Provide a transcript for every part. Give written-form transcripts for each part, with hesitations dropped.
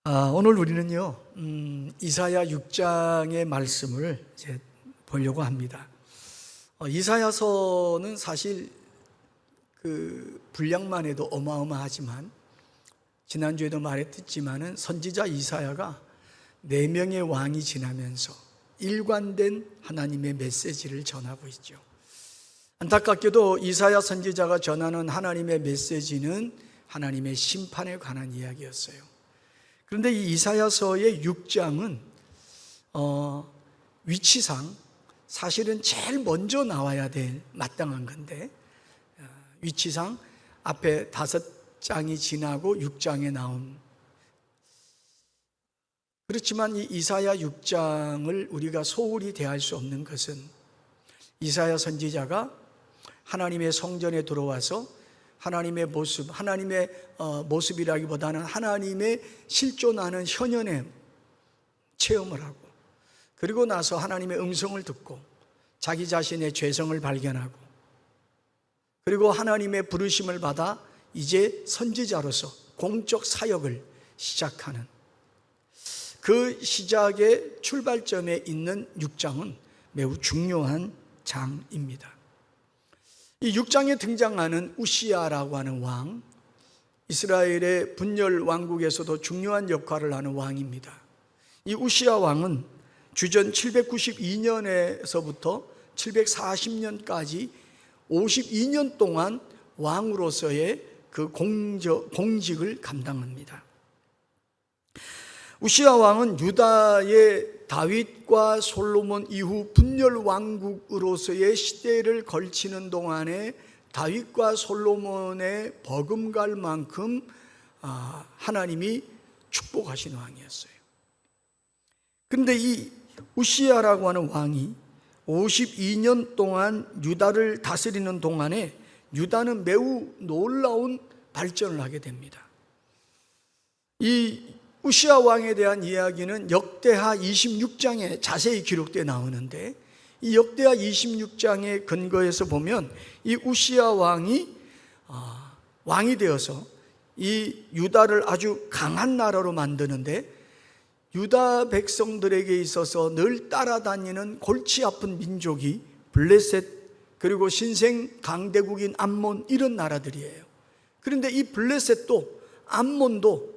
오늘 우리는요, 이사야 6장의 말씀을 이제 보려고 합니다. 이사야서는 사실 그 분량만 해도 어마어마하지만, 지난주에도 말했지만은 선지자 이사야가 4명의 왕이 지나면서 일관된 하나님의 메시지를 전하고 있죠. 안타깝게도 이사야 선지자가 전하는 하나님의 메시지는 하나님의 심판에 관한 이야기였어요. 그런데 이 이사야서의 6장은 위치상 사실은 제일 먼저 나와야 될 마땅한 건데, 위치상 앞에 5장이 지나고 6장에 나온, 그렇지만 이 이사야 6장을 우리가 소홀히 대할 수 없는 것은 이사야 선지자가 하나님의 성전에 들어와서 하나님의 모습, 하나님의 모습이라기보다는 하나님의 실존하는 현현의 체험을 하고, 그리고 나서 하나님의 음성을 듣고 자기 자신의 죄성을 발견하고, 그리고 하나님의 부르심을 받아 이제 선지자로서 공적 사역을 시작하는 그 시작의 출발점에 있는 6장은 매우 중요한 장입니다. 이 6장에 등장하는 우시야라고 하는 왕, 이스라엘의 분열 왕국에서도 중요한 역할을 하는 왕입니다. 이 우시야 왕은 주전 792년에서부터 740년까지 52년 동안 왕으로서의 그 공직을 감당합니다. 우시야 왕은 유다의 다윗과 솔로몬 이후 분열 왕국으로서의 시대를 걸치는 동안에 다윗과 솔로몬의 버금갈 만큼 하나님이 축복하신 왕이었어요. 그런데 이 우시야라고 하는 왕이 52년 동안 유다를 다스리는 동안에 유다는 매우 놀라운 발전을 하게 됩니다. 이 우시야 왕에 대한 이야기는 역대하 26장에 자세히 기록되어 나오는데, 이 역대하 26장의 근거에서 보면 이 우시야 왕이 되어서 이 유다를 아주 강한 나라로 만드는데, 유다 백성들에게 있어서 늘 따라다니는 골치 아픈 민족이 블레셋, 그리고 신생 강대국인 암몬, 이런 나라들이에요. 그런데 이 블레셋도 암몬도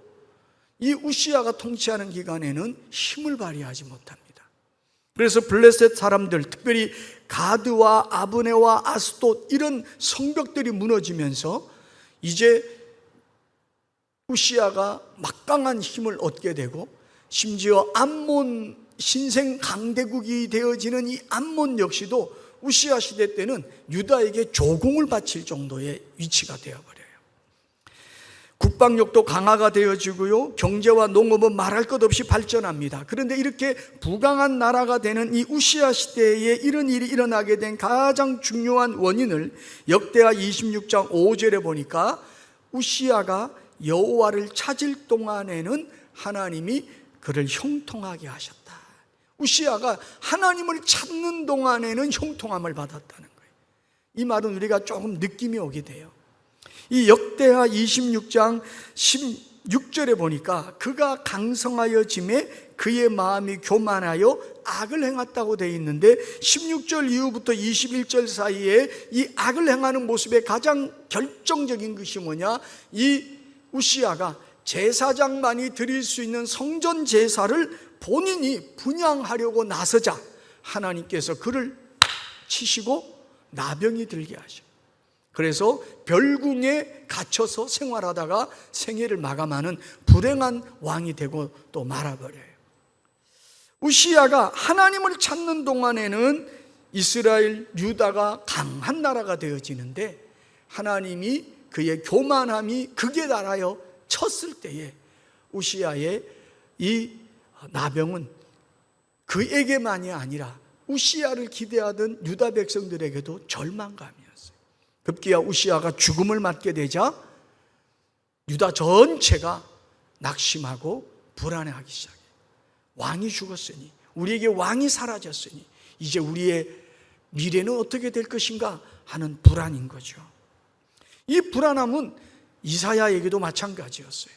이 우시야가 통치하는 기간에는 힘을 발휘하지 못합니다. 그래서 블레셋 사람들, 특별히 가드와 아브네와 아스돗, 이런 성벽들이 무너지면서 이제 우시야가 막강한 힘을 얻게 되고, 심지어 암몬, 신생 강대국이 되어지는 이 암몬 역시도 우시야 시대 때는 유다에게 조공을 바칠 정도의 위치가 되어버려요. 국방력도 강화가 되어지고요, 경제와 농업은 말할 것 없이 발전합니다. 그런데 이렇게 부강한 나라가 되는 이 우시야 시대에 이런 일이 일어나게 된 가장 중요한 원인을 역대하 26장 5절에 보니까, 우시야가 여호와를 찾을 동안에는 하나님이 그를 형통하게 하셨다. 우시야가 하나님을 찾는 동안에는 형통함을 받았다는 거예요. 이 말은 우리가 조금 느낌이 오게 돼요. 이 역대하 26장 16절에 보니까 그가 강성하여짐에 그의 마음이 교만하여 악을 행했다고 되어 있는데, 16절 이후부터 21절 사이에 이 악을 행하는 모습의 가장 결정적인 것이 뭐냐, 이 우시야가 제사장만이 드릴 수 있는 성전 제사를 본인이 분향하려고 나서자 하나님께서 그를 치시고 나병이 들게 하셔. 그래서 별궁에 갇혀서 생활하다가 생애를 마감하는 불행한 왕이 되고 또 말아버려요. 우시야가 하나님을 찾는 동안에는 이스라엘, 유다가 강한 나라가 되어지는데, 하나님이 그의 교만함이 극에 달하여 쳤을 때에 우시야의 이 나병은 그에게만이 아니라 우시야를 기대하던 유다 백성들에게도 절망감이었어요. 급기야 우시야가 죽음을 맞게 되자 유다 전체가 낙심하고 불안해하기 시작해요. 왕이 죽었으니, 우리에게 왕이 사라졌으니 이제 우리의 미래는 어떻게 될 것인가 하는 불안인 거죠. 이 불안함은 이사야에게도 마찬가지였어요.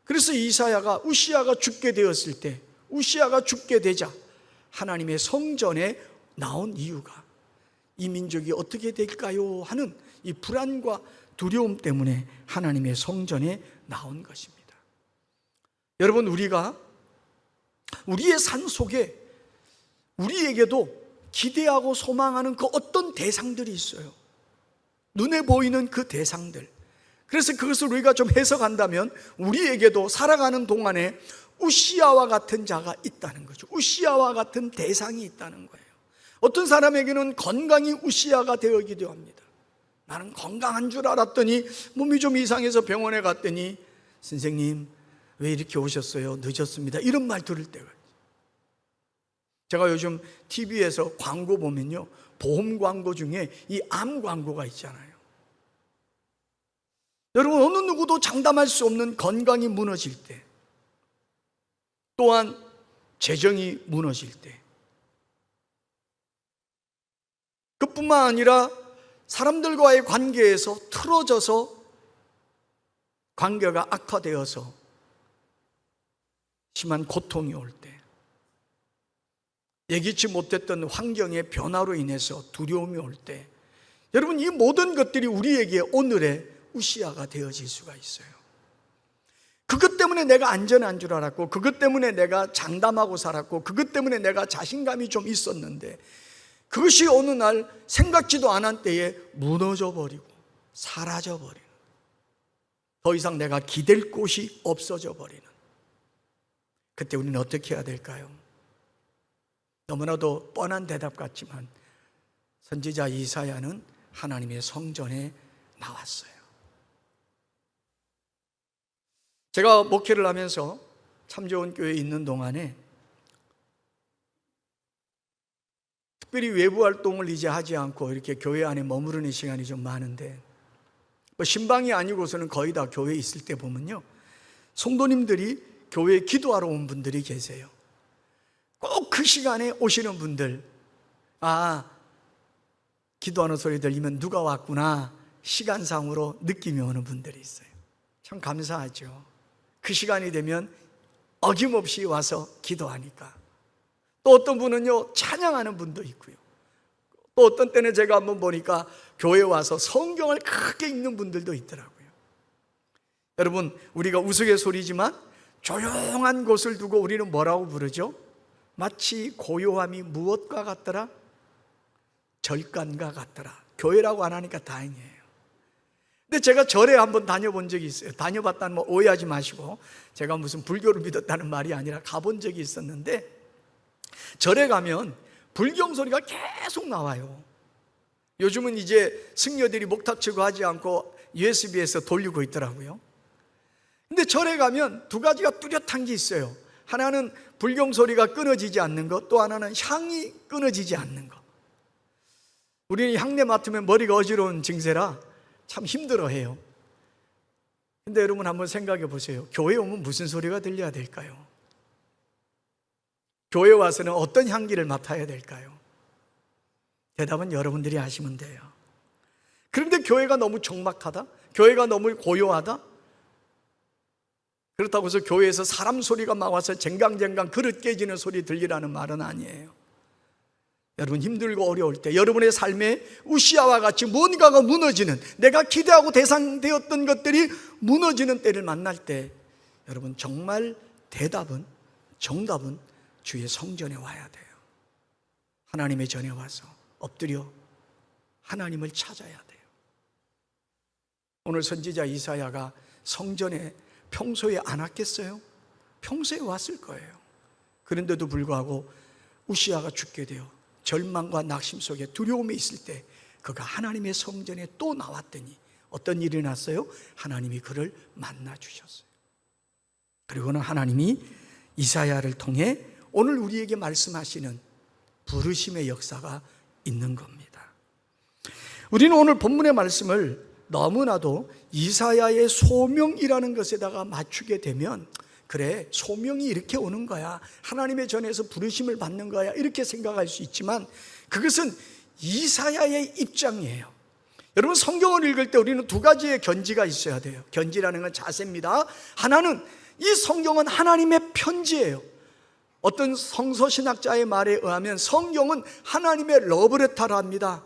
그래서 이사야가 우시아가 죽게 되었을 때, 우시아가 죽게 되자 하나님의 성전에 나온 이유가 이 민족이 어떻게 될까요? 하는 이 불안과 두려움 때문에 하나님의 성전에 나온 것입니다. 여러분, 우리가 우리의 삶 속에 우리에게도 기대하고 소망하는 그 어떤 대상들이 있어요. 눈에 보이는 그 대상들. 그래서 그것을 우리가 좀 해석한다면 우리에게도 살아가는 동안에 우시아와 같은 자가 있다는 거죠. 우시아와 같은 대상이 있다는 거예요. 어떤 사람에게는 건강이 우시아가 되기도 합니다. 나는 건강한 줄 알았더니 몸이 좀 이상해서 병원에 갔더니 선생님 왜 이렇게 오셨어요? 늦었습니다. 이런 말 들을 때가 있어요. 제가 요즘 TV에서 광고 보면요, 보험 광고 중에 이 암 광고가 있잖아요. 여러분, 어느 누구도 장담할 수 없는 건강이 무너질 때, 또한 재정이 무너질 때, 그뿐만 아니라 사람들과의 관계에서 틀어져서 관계가 악화되어서 심한 고통이 올 때, 예기치 못했던 환경의 변화로 인해서 두려움이 올 때, 여러분, 이 모든 것들이 우리에게 오늘의 우시아가 되어질 수가 있어요. 그것 때문에 내가 안전한 줄 알았고, 그것 때문에 내가 장담하고 살았고, 그것 때문에 내가 자신감이 좀 있었는데, 그것이 어느 날 생각지도 않은 때에 무너져 버리고 사라져 버리는, 더 이상 내가 기댈 곳이 없어져 버리는, 그때 우리는 어떻게 해야 될까요? 너무나도 뻔한 대답 같지만 선지자 이사야는 하나님의 성전에 나왔어요. 제가 목회를 하면서 참 좋은 교회에 있는 동안에 특별히 외부 활동을 이제 하지 않고 이렇게 교회 안에 머무르는 시간이 좀 많은데, 신방이 아니고서는 거의 다 교회에 있을 때 보면요, 성도님들이 교회에 기도하러 온 분들이 계세요. 꼭 그 시간에 오시는 분들, 기도하는 소리 들리면 누가 왔구나 시간상으로 느낌이 오는 분들이 있어요. 참 감사하죠. 그 시간이 되면 어김없이 와서 기도하니까. 또 어떤 분은요, 찬양하는 분도 있고요. 또 어떤 때는 제가 한번 보니까 교회에 와서 성경을 크게 읽는 분들도 있더라고요. 여러분, 우리가 우스갯소리지만 조용한 곳을 두고 우리는 뭐라고 부르죠? 마치 고요함이 무엇과 같더라? 절간과 같더라. 교회라고 안 하니까 다행이에요. 근데 제가 절에 한번 다녀본 적이 있어요. 다녀봤다는 오해하지 마시고, 제가 무슨 불교를 믿었다는 말이 아니라 가본 적이 있었는데, 절에 가면 불경 소리가 계속 나와요. 요즘은 이제 승려들이 목탁 치고 하지 않고 USB에서 돌리고 있더라고요. 근데 절에 가면 두 가지가 뚜렷한 게 있어요. 하나는 불경 소리가 끊어지지 않는 것, 또 하나는 향이 끊어지지 않는 것. 우리는 향내 맡으면 머리가 어지러운 증세라 참 힘들어해요. 근데 여러분 한번 생각해 보세요. 교회에 오면 무슨 소리가 들려야 될까요? 교회에 와서는 어떤 향기를 맡아야 될까요? 대답은 여러분들이 하시면 돼요. 그런데 교회가 너무 적막하다? 교회가 너무 고요하다? 그렇다고 해서 교회에서 사람 소리가 막 와서 쟁강쟁강 그릇 깨지는 소리 들리라는 말은 아니에요. 여러분 힘들고 어려울 때, 여러분의 삶에 우시아와 같이 뭔가가 무너지는, 내가 기대하고 대상되었던 것들이 무너지는 때를 만날 때, 여러분 정말 대답은, 정답은 주의 성전에 와야 돼요. 하나님의 전에 와서 엎드려 하나님을 찾아야 돼요. 오늘 선지자 이사야가 성전에 평소에 안 왔겠어요? 평소에 왔을 거예요. 그런데도 불구하고 우시아가 죽게 되어 절망과 낙심 속에 두려움에 있을 때 그가 하나님의 성전에 또 나왔더니 어떤 일이 났어요? 하나님이 그를 만나 주셨어요. 그리고는 하나님이 이사야를 통해 오늘 우리에게 말씀하시는 부르심의 역사가 있는 겁니다. 우리는 오늘 본문의 말씀을 너무나도 이사야의 소명이라는 것에다가 맞추게 되면, 그래, 소명이 이렇게 오는 거야, 하나님의 전에서 부르심을 받는 거야, 이렇게 생각할 수 있지만 그것은 이사야의 입장이에요. 여러분, 성경을 읽을 때 우리는 두 가지의 견지가 있어야 돼요. 견지라는 건 자세입니다. 하나는 이 성경은 하나님의 편지예요. 어떤 성서신학자의 말에 의하면 성경은 하나님의 러브레터랍니다.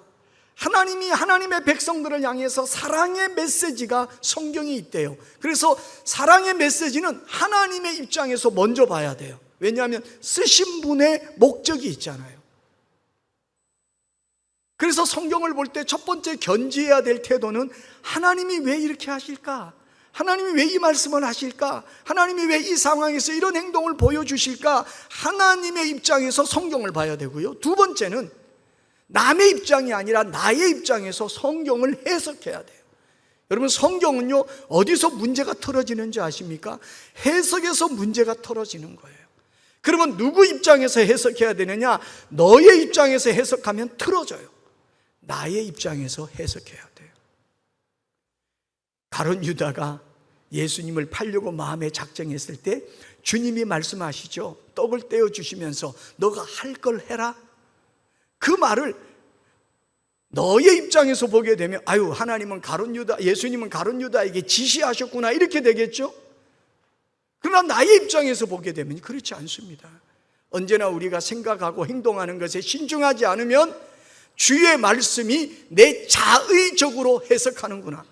하나님이 하나님의 백성들을 향해서 사랑의 메시지가 성경에 있대요. 그래서 사랑의 메시지는 하나님의 입장에서 먼저 봐야 돼요. 왜냐하면 쓰신 분의 목적이 있잖아요. 그래서 성경을 볼 때 첫 번째 견지해야 될 태도는 하나님이 왜 이렇게 하실까? 하나님이 왜 이 말씀을 하실까? 하나님이 왜 이 상황에서 이런 행동을 보여주실까? 하나님의 입장에서 성경을 봐야 되고요. 두 번째는 남의 입장이 아니라 나의 입장에서 성경을 해석해야 돼요. 여러분, 성경은요, 어디서 문제가 터져지는지 아십니까? 해석에서 문제가 터져지는 거예요. 그러면 누구 입장에서 해석해야 되느냐? 너의 입장에서 해석하면 틀어져요. 나의 입장에서 해석해야 돼요. 가룟 유다가 예수님을 팔려고 마음에 작정했을 때 주님이 말씀하시죠. 떡을 떼어 주시면서 너가 할 걸 해라. 그 말을 너의 입장에서 보게 되면 아유, 하나님은 가룟 유다, 예수님은 가룟 유다에게 지시하셨구나 이렇게 되겠죠. 그러나 나의 입장에서 보게 되면 그렇지 않습니다. 언제나 우리가 생각하고 행동하는 것에 신중하지 않으면 주의 말씀이 내 자의적으로 해석하는구나.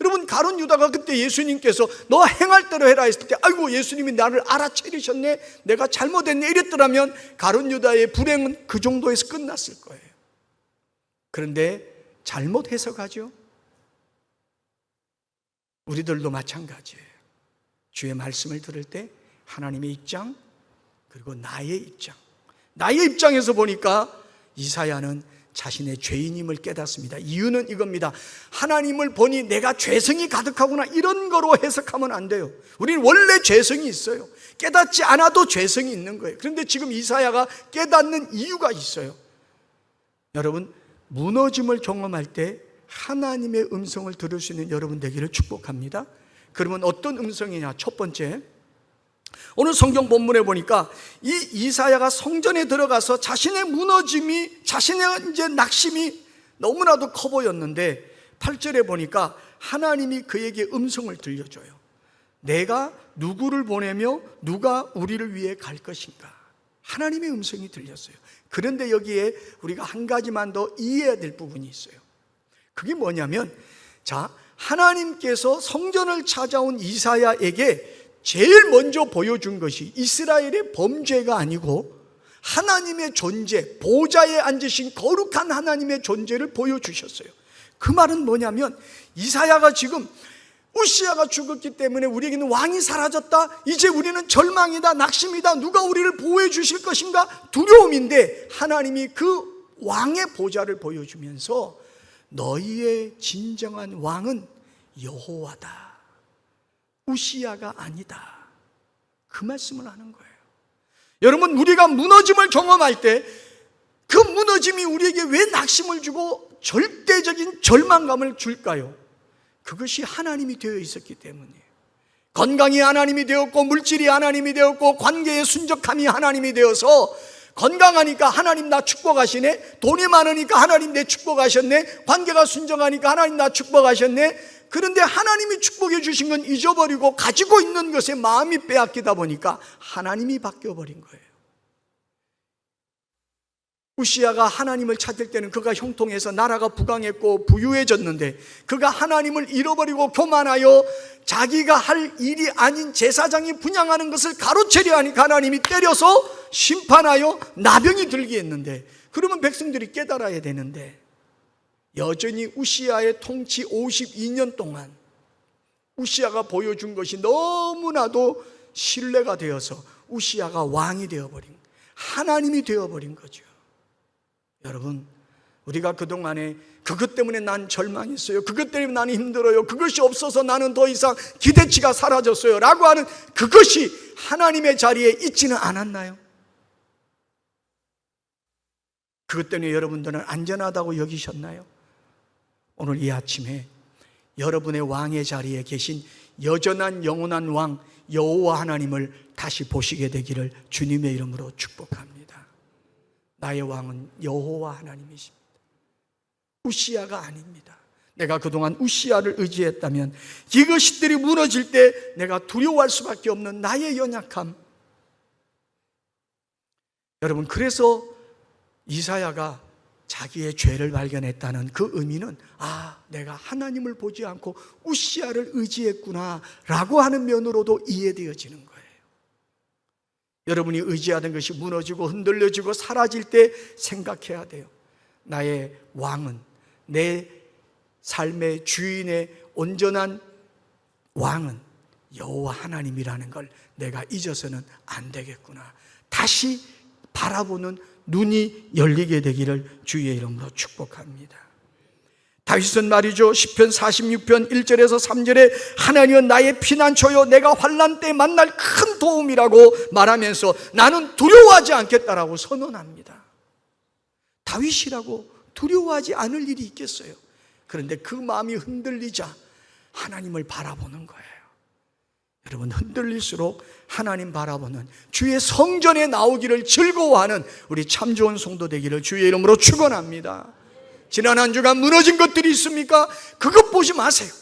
여러분, 가룟 유다가 그때 예수님께서 너 행할 대로 해라 했을 때 아이고, 예수님이 나를 알아채리셨네, 내가 잘못했네 이랬더라면 가룟 유다의 불행은 그 정도에서 끝났을 거예요. 그런데 잘못 해석하죠. 우리들도 마찬가지예요. 주의 말씀을 들을 때 하나님의 입장, 그리고 나의 입장, 나의 입장에서 보니까 이사야는 자신의 죄인임을 깨닫습니다. 이유는 이겁니다. 하나님을 보니 내가 죄성이 가득하구나 이런 거로 해석하면 안 돼요. 우리는 원래 죄성이 있어요. 깨닫지 않아도 죄성이 있는 거예요. 그런데 지금 이사야가 깨닫는 이유가 있어요. 여러분, 무너짐을 경험할 때 하나님의 음성을 들을 수 있는 여러분 되기를 축복합니다. 그러면 어떤 음성이냐? 첫 번째, 오늘 성경 본문에 보니까 이 이사야가 성전에 들어가서 자신의 무너짐이, 자신의 이제 낙심이 너무나도 커 보였는데 8절에 보니까 하나님이 그에게 음성을 들려줘요. 내가 누구를 보내며 누가 우리를 위해 갈 것인가? 하나님의 음성이 들렸어요. 그런데 여기에 우리가 한 가지만 더 이해해야 될 부분이 있어요. 그게 뭐냐면, 자, 하나님께서 성전을 찾아온 이사야에게 제일 먼저 보여준 것이 이스라엘의 범죄가 아니고 하나님의 존재, 보좌에 앉으신 거룩한 하나님의 존재를 보여주셨어요. 그 말은 뭐냐면, 이사야가 지금 우시야가 죽었기 때문에 우리에게는 왕이 사라졌다, 이제 우리는 절망이다, 낙심이다, 누가 우리를 보호해 주실 것인가 두려움인데, 하나님이 그 왕의 보좌를 보여주면서 너희의 진정한 왕은 여호와다, 우시야가 아니다, 그 말씀을 하는 거예요. 여러분, 우리가 무너짐을 경험할 때 그 무너짐이 우리에게 왜 낙심을 주고 절대적인 절망감을 줄까요? 그것이 하나님이 되어 있었기 때문이에요. 건강이 하나님이 되었고, 물질이 하나님이 되었고, 관계의 순적함이 하나님이 되어서 건강하니까 하나님 나 축복하시네, 돈이 많으니까 하나님 내 축복하셨네, 관계가 순정하니까 하나님 나 축복하셨네. 그런데 하나님이 축복해 주신 건 잊어버리고 가지고 있는 것에 마음이 빼앗기다 보니까 하나님이 바뀌어버린 거예요. 우시야가 하나님을 찾을 때는 그가 형통해서 나라가 부강했고 부유해졌는데, 그가 하나님을 잃어버리고 교만하여 자기가 할 일이 아닌 제사장이 분향하는 것을 가로채려 하니까 하나님이 때려서 심판하여 나병이 들게 했는데, 그러면 백성들이 깨달아야 되는데, 여전히 우시야의 통치 52년 동안 우시야가 보여준 것이 너무나도 신뢰가 되어서 우시야가 왕이 되어버린, 하나님이 되어버린 거죠. 여러분, 우리가 그동안에 그것 때문에 난 절망했어요, 그것 때문에 나는 힘들어요, 그것이 없어서 나는 더 이상 기대치가 사라졌어요 라고 하는 그것이 하나님의 자리에 있지는 않았나요? 그것 때문에 여러분들은 안전하다고 여기셨나요? 오늘 이 아침에 여러분의 왕의 자리에 계신 여전한 영원한 왕 여호와 하나님을 다시 보시게 되기를 주님의 이름으로 축복합니다. 나의 왕은 여호와 하나님이십니다. 우시야가 아닙니다. 내가 그동안 우시아를 의지했다면 이것들이 무너질 때 내가 두려워할 수밖에 없는 나의 연약함. 여러분, 그래서 이사야가 자기의 죄를 발견했다는 그 의미는 내가 하나님을 보지 않고 우시아를 의지했구나 라고 하는 면으로도 이해되어지는 거예요. 여러분이 의지하던 것이 무너지고 흔들려지고 사라질 때 생각해야 돼요. 나의 왕은, 내 삶의 주인의 온전한 왕은 여호와 하나님이라는 걸 내가 잊어서는 안 되겠구나. 다시 바라보는 눈이 열리게 되기를 주의 이름으로 축복합니다. 다윗은 말이죠, 시편 46편 1절에서 3절에 하나님은 나의 피난처요 내가 환난 때 만날 큰 도움이라고 말하면서 나는 두려워하지 않겠다라고 선언합니다. 다윗이라고 두려워하지 않을 일이 있겠어요? 그런데 그 마음이 흔들리자 하나님을 바라보는 거예요. 여러분, 흔들릴수록 하나님 바라보는 주의 성전에 나오기를 즐거워하는 우리 참 좋은 성도 되기를 주의 이름으로 축원합니다. 지난 한 주간 무너진 것들이 있습니까? 그것 보지 마세요.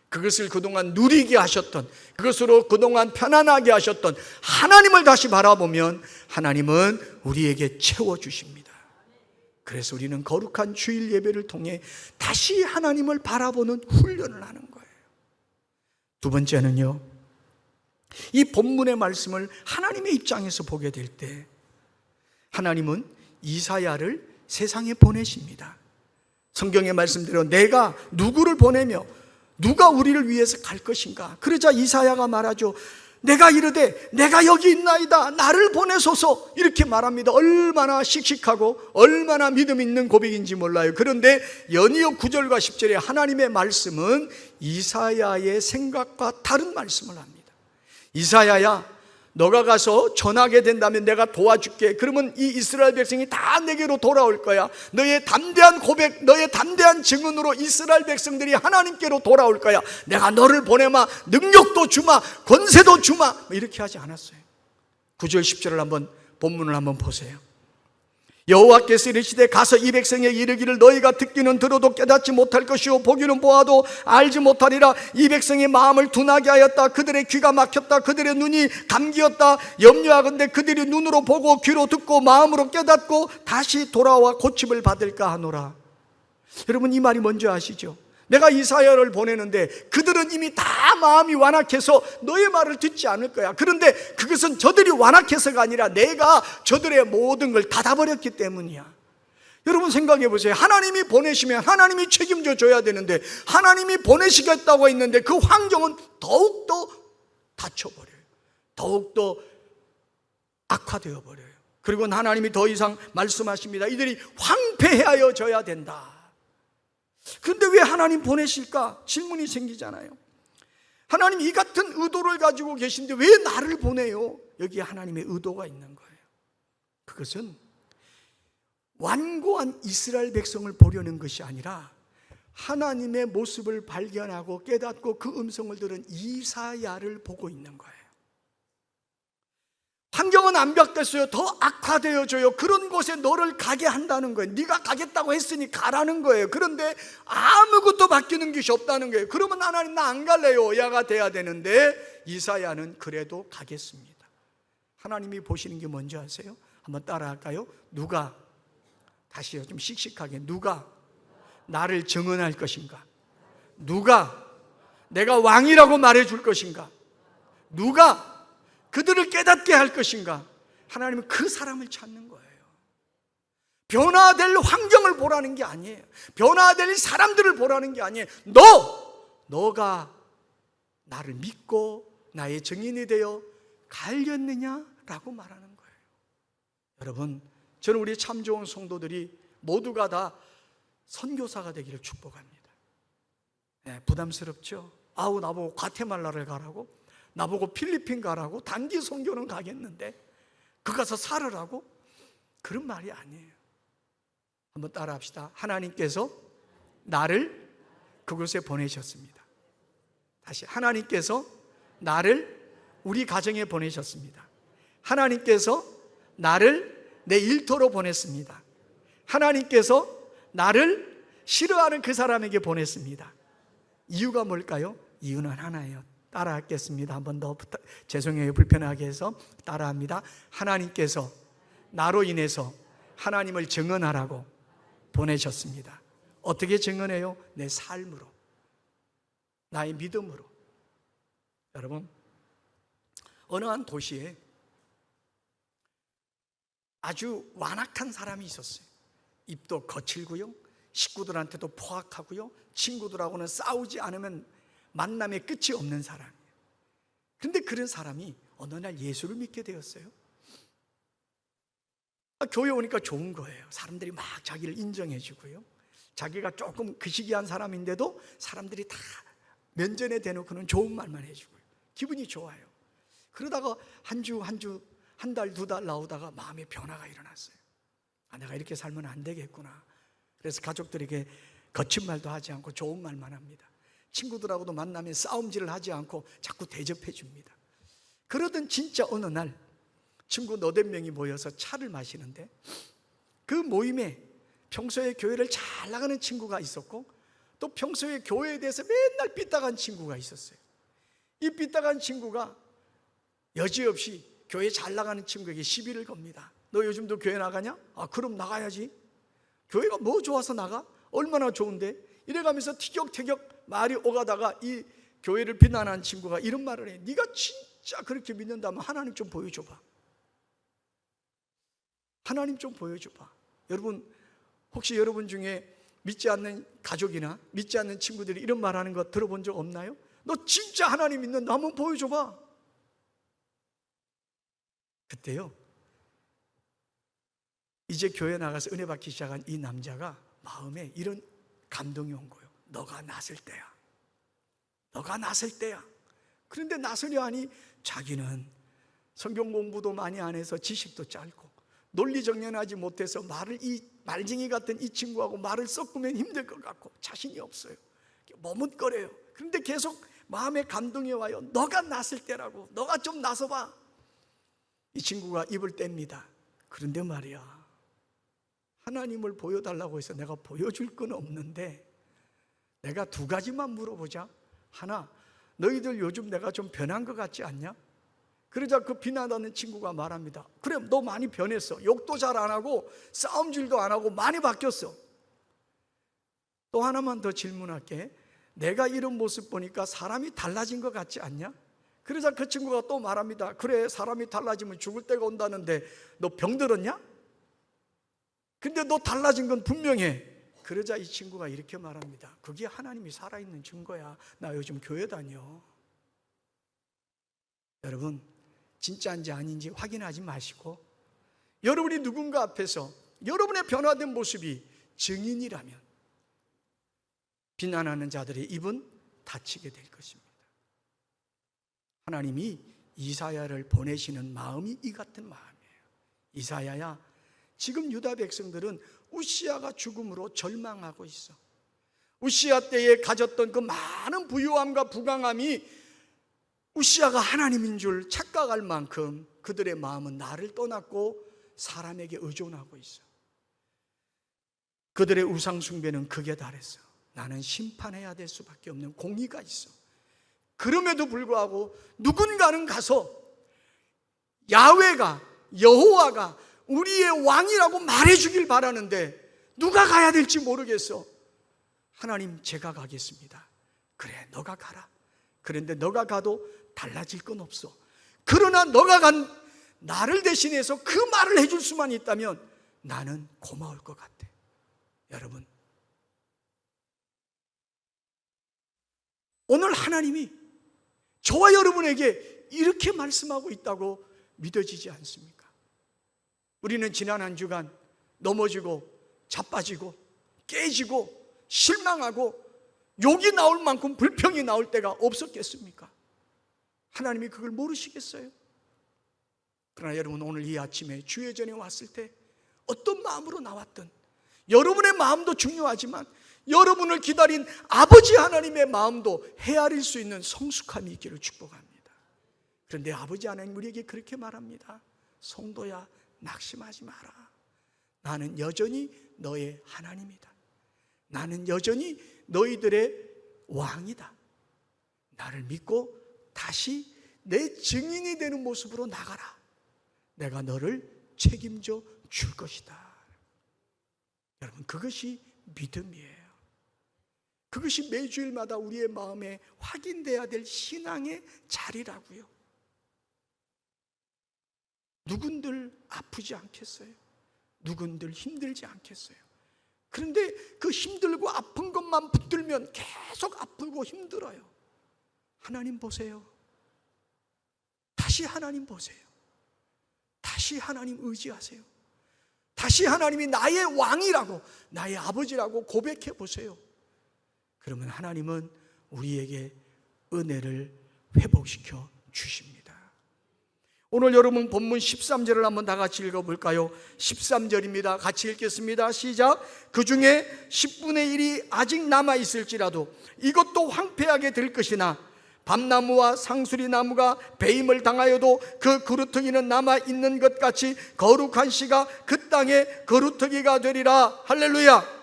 그것을 그동안 누리게 하셨던, 그것으로 그동안 편안하게 하셨던 하나님을 다시 바라보면 하나님은 우리에게 채워주십니다. 그래서 우리는 거룩한 주일 예배를 통해 다시 하나님을 바라보는 훈련을 하는 거예요. 두 번째는요, 이 본문의 말씀을 하나님의 입장에서 보게 될 때 하나님은 이사야를 세상에 보내십니다. 성경의 말씀대로 내가 누구를 보내며 누가 우리를 위해서 갈 것인가? 그러자 이사야가 말하죠. 내가 이르되 내가 여기 있나이다, 나를 보내소서, 이렇게 말합니다. 얼마나 씩씩하고 얼마나 믿음 있는 고백인지 몰라요. 그런데 연이어 9절과 10절에 하나님의 말씀은 이사야의 생각과 다른 말씀을 합니다. 이사야야, 너가 가서 전하게 된다면 내가 도와줄게. 그러면 이 이스라엘 백성이 다 내게로 돌아올 거야. 너의 담대한 고백, 너의 담대한 증언으로 이스라엘 백성들이 하나님께로 돌아올 거야. 내가 너를 보내마, 능력도 주마, 권세도 주마, 이렇게 하지 않았어요. 9절 10절을 한번 본문을 한번 보세요. 여호와께서 이르시되 가서 이 백성에게 이르기를 너희가 듣기는 들어도 깨닫지 못할 것이요 보기는 보아도 알지 못하리라. 이 백성의 마음을 둔하게 하였다. 그들의 귀가 막혔다. 그들의 눈이 감기었다. 염려하건대 그들이 눈으로 보고 귀로 듣고 마음으로 깨닫고 다시 돌아와 고침을 받을까 하노라. 여러분, 이 말이 뭔지 아시죠? 내가 이사야를 보내는데 그들은 이미 다 마음이 완악해서 너의 말을 듣지 않을 거야. 그런데 그것은 저들이 완악해서가 아니라 내가 저들의 모든 걸 닫아버렸기 때문이야. 여러분, 생각해 보세요. 하나님이 보내시면 하나님이 책임져 줘야 되는데 하나님이 보내시겠다고 했는데 그 환경은 더욱더 닫혀버려요. 더욱더 악화되어 버려요. 그리고 하나님이 더 이상 말씀하십니다. 이들이 황폐하여져야 된다. 그런데 왜 하나님 보내실까? 질문이 생기잖아요. 하나님 이 같은 의도를 가지고 계신데 왜 나를 보내요? 여기에 하나님의 의도가 있는 거예요. 그것은 완고한 이스라엘 백성을 보려는 것이 아니라 하나님의 모습을 발견하고 깨닫고 그 음성을 들은 이사야를 보고 있는 거예요. 환경은 안 바뀌었어요. 더 악화되어져요. 그런 곳에 너를 가게 한다는 거예요. 네가 가겠다고 했으니 가라는 거예요. 그런데 아무것도 바뀌는 것이 없다는 거예요. 그러면 하나님 나 안 갈래요. 야가 돼야 되는데 이사야는 그래도 가겠습니다. 하나님이 보시는 게 뭔지 아세요? 한번 따라할까요? 누가, 다시요, 좀 씩씩하게, 누가 나를 증언할 것인가? 누가 내가 왕이라고 말해줄 것인가? 누가 그들을 깨닫게 할 것인가? 하나님은 그 사람을 찾는 거예요. 변화될 환경을 보라는 게 아니에요. 변화될 사람들을 보라는 게 아니에요. 너가 나를 믿고 나의 증인이 되어 가려느냐라고 말하는 거예요. 여러분, 저는 우리 참 좋은 성도들이 모두가 다 선교사가 되기를 축복합니다. 부담스럽죠? 나보고 과테말라를 가라고? 나보고 필리핀 가라고? 단기 선교는 가겠는데 그 가서 살으라고? 그런 말이 아니에요. 한번 따라 합시다. 하나님께서 나를 그곳에 보내셨습니다. 다시, 하나님께서 나를 우리 가정에 보내셨습니다. 하나님께서 나를 내 일터로 보냈습니다. 하나님께서 나를 싫어하는 그 사람에게 보냈습니다. 이유가 뭘까요? 이유는 하나예요. 따라하겠습니다. 한 번 더 죄송해요. 불편하게 해서 따라합니다. 하나님께서 나로 인해서 하나님을 증언하라고 보내셨습니다. 어떻게 증언해요? 내 삶으로, 나의 믿음으로. 여러분, 어느 한 도시에 아주 완악한 사람이 있었어요. 입도 거칠고요, 식구들한테도 포악하고요, 친구들하고는 싸우지 않으면 만남의 끝이 없는 사람이에요. 그런데 그런 사람이 어느 날 예수를 믿게 되었어요. 교회 오니까 좋은 거예요. 사람들이 막 자기를 인정해 주고요, 자기가 조금 그시기한 사람인데도 사람들이 다 면전에 대놓고는 좋은 말만 해주고요, 기분이 좋아요. 그러다가 한 주, 한 달, 두 달 나오다가 마음의 변화가 일어났어요. 내가 이렇게 살면 안 되겠구나. 그래서 가족들에게 거친 말도 하지 않고 좋은 말만 합니다. 친구들하고도 만나면 싸움질을 하지 않고 자꾸 대접해 줍니다. 그러던 진짜 어느 날 친구 너댓 명이 모여서 차를 마시는데, 그 모임에 평소에 교회를 잘 나가는 친구가 있었고, 또 평소에 교회에 대해서 맨날 삐딱한 친구가 있었어요. 이 삐딱한 친구가 여지없이 교회 잘 나가는 친구에게 시비를 겁니다. 너 요즘도 교회 나가냐? 그럼 나가야지. 교회가 뭐 좋아서 나가? 얼마나 좋은데? 이래가면서 티격태격 말이 오가다가 이 교회를 비난하는 친구가 이런 말을 해. 네가 진짜 그렇게 믿는다면 하나님 좀 보여줘봐. 하나님 좀 보여줘봐. 여러분, 혹시 여러분 중에 믿지 않는 가족이나 믿지 않는 친구들이 이런 말하는 거 들어본 적 없나요? 너 진짜 하나님 믿는다, 한번 보여줘봐. 그때요, 이제 교회 나가서 은혜 받기 시작한 이 남자가 마음에 이런 감동이 온 거예요. 너가 나설 때야. 너가 나설 때야. 그런데 나서려 하니 자기는 성경 공부도 많이 안 해서 지식도 짧고 논리정연하지 못해서 이 말쟁이 같은 이 친구하고 말을 섞으면 힘들 것 같고 자신이 없어요. 머뭇거려요. 그런데 계속 마음에 감동이 와요. 너가 나설 때라고. 너가 좀 나서봐. 이 친구가 입을 뗍니다. 그런데 말이야, 하나님을 보여달라고 해서 내가 보여줄 건 없는데 내가 두 가지만 물어보자. 하나, 너희들 요즘 내가 좀 변한 것 같지 않냐? 그러자 그 비난하는 친구가 말합니다. 그래, 너 많이 변했어. 욕도 잘 안 하고 싸움질도 안 하고 많이 바뀌었어. 또 하나만 더 질문할게. 내가 이런 모습 보니까 사람이 달라진 것 같지 않냐? 그러자 그 친구가 또 말합니다. 그래, 사람이 달라지면 죽을 때가 온다는데 너 병들었냐? 근데 너 달라진 건 분명해. 그러자 이 친구가 이렇게 말합니다. 그게 하나님이 살아있는 증거야. 나 요즘 교회 다녀. 여러분, 진짜인지 아닌지 확인하지 마시고, 여러분이 누군가 앞에서 여러분의 변화된 모습이 증인이라면 비난하는 자들의 입은 닫히게 될 것입니다. 하나님이 이사야를 보내시는 마음이 이 같은 마음이에요. 이사야야, 지금 유다 백성들은 우시야가 죽음으로 절망하고 있어. 우시야 때에 가졌던 그 많은 부유함과 부강함이 우시야가 하나님인 줄 착각할 만큼 그들의 마음은 나를 떠났고 사람에게 의존하고 있어. 그들의 우상 숭배는 극에 달했어. 나는 심판해야 될 수밖에 없는 공의가 있어. 그럼에도 불구하고 누군가는 가서 야훼가, 여호와가 우리의 왕이라고 말해주길 바라는데 누가 가야 될지 모르겠어. 하나님, 제가 가겠습니다. 그래, 너가 가라. 그런데 너가 가도 달라질 건 없어. 그러나 너가 간 나를 대신해서 그 말을 해줄 수만 있다면 나는 고마울 것 같아. 여러분, 오늘 하나님이 저와 여러분에게 이렇게 말씀하고 있다고 믿어지지 않습니까? 우리는 지난 한 주간 넘어지고 자빠지고 깨지고 실망하고 욕이 나올 만큼 불평이 나올 때가 없었겠습니까? 하나님이 그걸 모르시겠어요? 그러나 여러분, 오늘 이 아침에 주의 전에 왔을 때 어떤 마음으로 나왔든 여러분의 마음도 중요하지만 여러분을 기다린 아버지 하나님의 마음도 헤아릴 수 있는 성숙함이 있기를 축복합니다. 그런데 아버지 하나님 우리에게 그렇게 말합니다. 성도야, 낙심하지 마라. 나는 여전히 너의 하나님이다. 나는 여전히 너희들의 왕이다. 나를 믿고 다시 내 증인이 되는 모습으로 나가라. 내가 너를 책임져 줄 것이다. 여러분, 그것이 믿음이에요. 그것이 매주일마다 우리의 마음에 확인돼야 될 신앙의 자리라고요. 누군들 아프지 않겠어요? 누군들 힘들지 않겠어요? 그런데 그 힘들고 아픈 것만 붙들면 계속 아프고 힘들어요. 하나님 보세요. 다시 하나님 보세요. 다시 하나님 의지하세요. 다시 하나님이 나의 왕이라고, 나의 아버지라고 고백해 보세요. 그러면 하나님은 우리에게 은혜를 회복시켜 주십니다. 오늘 여러분 본문 13절을 한번 다 같이 읽어볼까요? 13절입니다. 같이 읽겠습니다. 시작. 그 중에 10분의 1이 아직 남아있을지라도 이것도 황폐하게 될 것이나 밤나무와 상수리나무가 배임을 당하여도 그 그루터기는 남아있는 것 같이 거룩한 씨가 그 땅의 그루터기가 되리라. 할렐루야.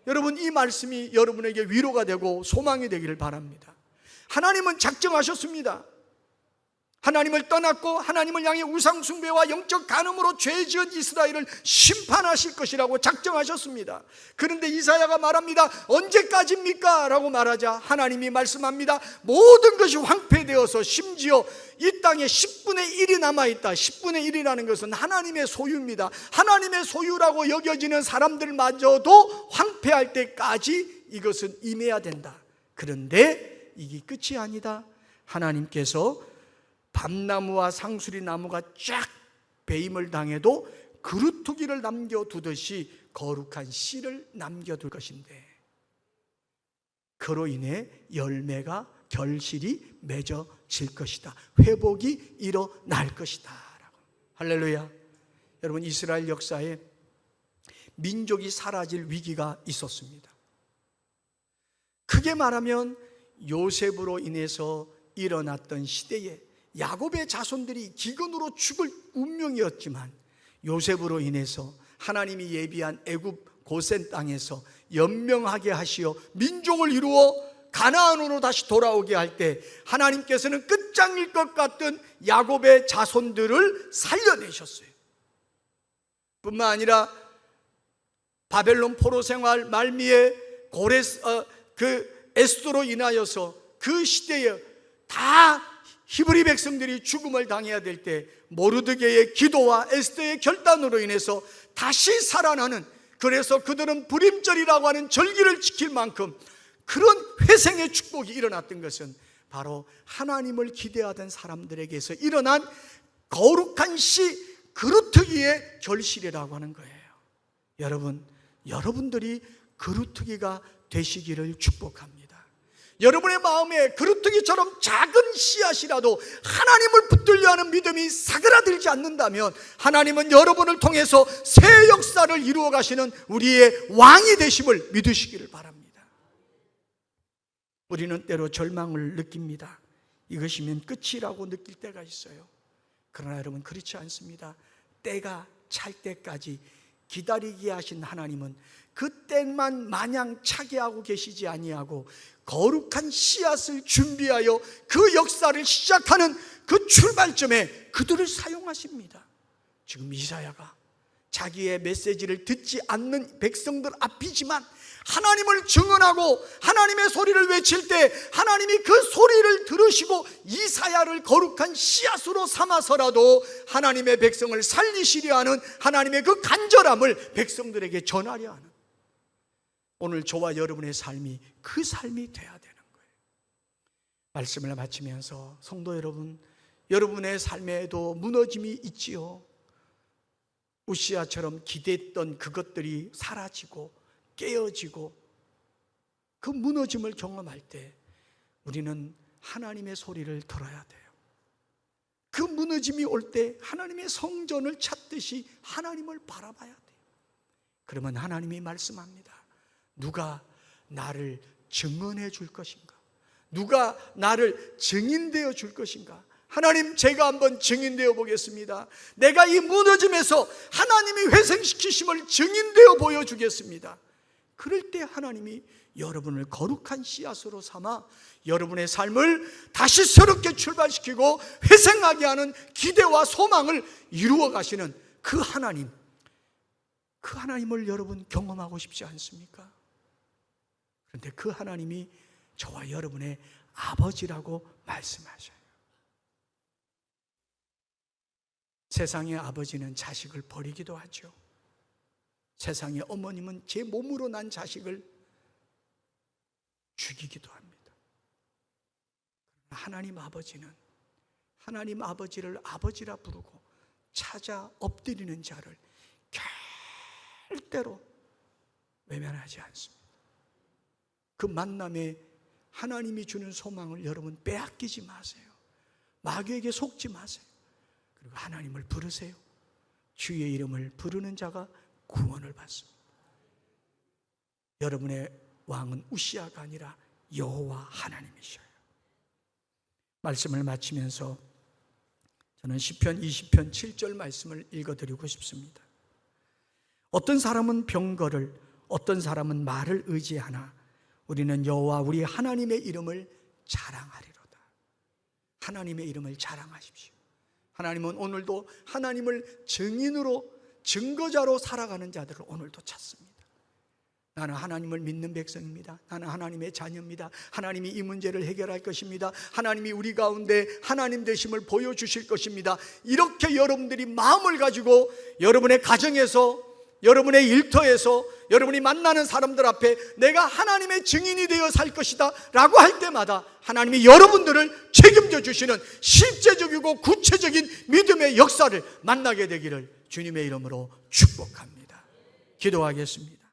여러분, 이 말씀이 여러분에게 위로가 되고 소망이 되기를 바랍니다. 하나님은 작정하셨습니다. 하나님을 떠났고 하나님을 향해 우상숭배와 영적 간음으로 죄지은 이스라엘을 심판하실 것이라고 작정하셨습니다. 그런데 이사야가 말합니다. 언제까지입니까? 라고 말하자 하나님이 말씀합니다. 모든 것이 황폐되어서 심지어 이 땅에 10분의 1이 남아있다. 10분의 1이라는 것은 하나님의 소유입니다. 하나님의 소유라고 여겨지는 사람들마저도 황폐할 때까지 이것은 임해야 된다. 그런데 이게 끝이 아니다. 하나님께서 밤나무와 상수리나무가 쫙 배임을 당해도 그루터기를 남겨두듯이 거룩한 씨를 남겨둘 것인데, 그로 인해 열매가 결실이 맺어질 것이다. 회복이 일어날 것이다. 할렐루야. 여러분, 이스라엘 역사에 민족이 사라질 위기가 있었습니다. 크게 말하면 요셉으로 인해서 일어났던 시대에 야곱의 자손들이 기근으로 죽을 운명이었지만 요셉으로 인해서 하나님이 예비한 애굽 고센 땅에서 연명하게 하시어 민족을 이루어 가나안으로 다시 돌아오게 할 때 하나님께서는 끝장일 것 같던 야곱의 자손들을 살려내셨어요. 뿐만 아니라 바벨론 포로 생활 말미에 에스더로 인하여서 그 시대에 다 히브리 백성들이 죽음을 당해야 될 때 모르드게의 기도와 에스더의 결단으로 인해서 다시 살아나는, 그래서 그들은 불임절이라고 하는 절기를 지킬 만큼 그런 회생의 축복이 일어났던 것은 바로 하나님을 기대하던 사람들에게서 일어난 거룩한 씨 그루터기의 결실이라고 하는 거예요. 여러분, 여러분들이 그루터기가 되시기를 축복합니다. 여러분의 마음에 그루터기처럼 작은 씨앗이라도 하나님을 붙들려 하는 믿음이 사그라들지 않는다면 하나님은 여러분을 통해서 새 역사를 이루어 가시는 우리의 왕이 되심을 믿으시기를 바랍니다. 우리는 때로 절망을 느낍니다. 이것이면 끝이라고 느낄 때가 있어요. 그러나 여러분, 그렇지 않습니다. 때가 찰 때까지 기다리게 하신 하나님은 그때만 마냥 차게 하고 계시지 아니하고 거룩한 씨앗을 준비하여 그 역사를 시작하는 그 출발점에 그들을 사용하십니다. 지금 이사야가 자기의 메시지를 듣지 않는 백성들 앞이지만 하나님을 증언하고 하나님의 소리를 외칠 때 하나님이 그 소리를 들으시고 이사야를 거룩한 씨앗으로 삼아서라도 하나님의 백성을 살리시려 하는 하나님의 그 간절함을 백성들에게 전하려 하는, 오늘 저와 여러분의 삶이 그 삶이 돼야 되는 거예요. 말씀을 마치면서 성도 여러분, 여러분의 삶에도 무너짐이 있지요. 우시아처럼 기대했던 그것들이 사라지고 깨어지고 그 무너짐을 경험할 때 우리는 하나님의 소리를 들어야 돼요. 그 무너짐이 올 때 하나님의 성전을 찾듯이 하나님을 바라봐야 돼요. 그러면 하나님이 말씀합니다. 누가 나를 증언해 줄 것인가? 누가 나를 증인되어 줄 것인가? 하나님, 제가 한번 증인되어 보겠습니다. 내가 이 무너짐에서 하나님이 회생시키심을 증인되어 보여주겠습니다. 그럴 때 하나님이 여러분을 거룩한 씨앗으로 삼아 여러분의 삶을 다시 새롭게 출발시키고 회생하게 하는 기대와 소망을 이루어 가시는 그 하나님을 여러분 경험하고 싶지 않습니까? 그런데 그 하나님이 저와 여러분의 아버지라고 말씀하셔요. 세상의 아버지는 자식을 버리기도 하죠. 세상의 어머님은 제 몸으로 난 자식을 죽이기도 합니다. 하나님 아버지는 하나님 아버지를 아버지라 부르고 찾아 엎드리는 자를 절대로 외면하지 않습니다. 그 만남에 하나님이 주는 소망을 여러분 빼앗기지 마세요. 마귀에게 속지 마세요. 그리고 하나님을 부르세요. 주의 이름을 부르는 자가 구원을 받습니다. 여러분의 왕은 우시아가 아니라 여호와 하나님이셔요. 말씀을 마치면서 저는 시편 20편 7절 말씀을 읽어드리고 싶습니다. 어떤 사람은 병거를, 어떤 사람은 말을 의지하나 우리는 여호와 우리 하나님의 이름을 자랑하리로다. 하나님의 이름을 자랑하십시오. 하나님은 오늘도 하나님을 증인으로, 증거자로 살아가는 자들을 오늘도 찾습니다. 나는 하나님을 믿는 백성입니다. 나는 하나님의 자녀입니다. 하나님이 이 문제를 해결할 것입니다. 하나님이 우리 가운데 하나님 되심을 보여주실 것입니다. 이렇게 여러분들이 마음을 가지고 여러분의 가정에서, 여러분의 일터에서, 여러분이 만나는 사람들 앞에 내가 하나님의 증인이 되어 살 것이다 라고 할 때마다 하나님이 여러분들을 책임져 주시는 실제적이고 구체적인 믿음의 역사를 만나게 되기를 주님의 이름으로 축복합니다. 기도하겠습니다.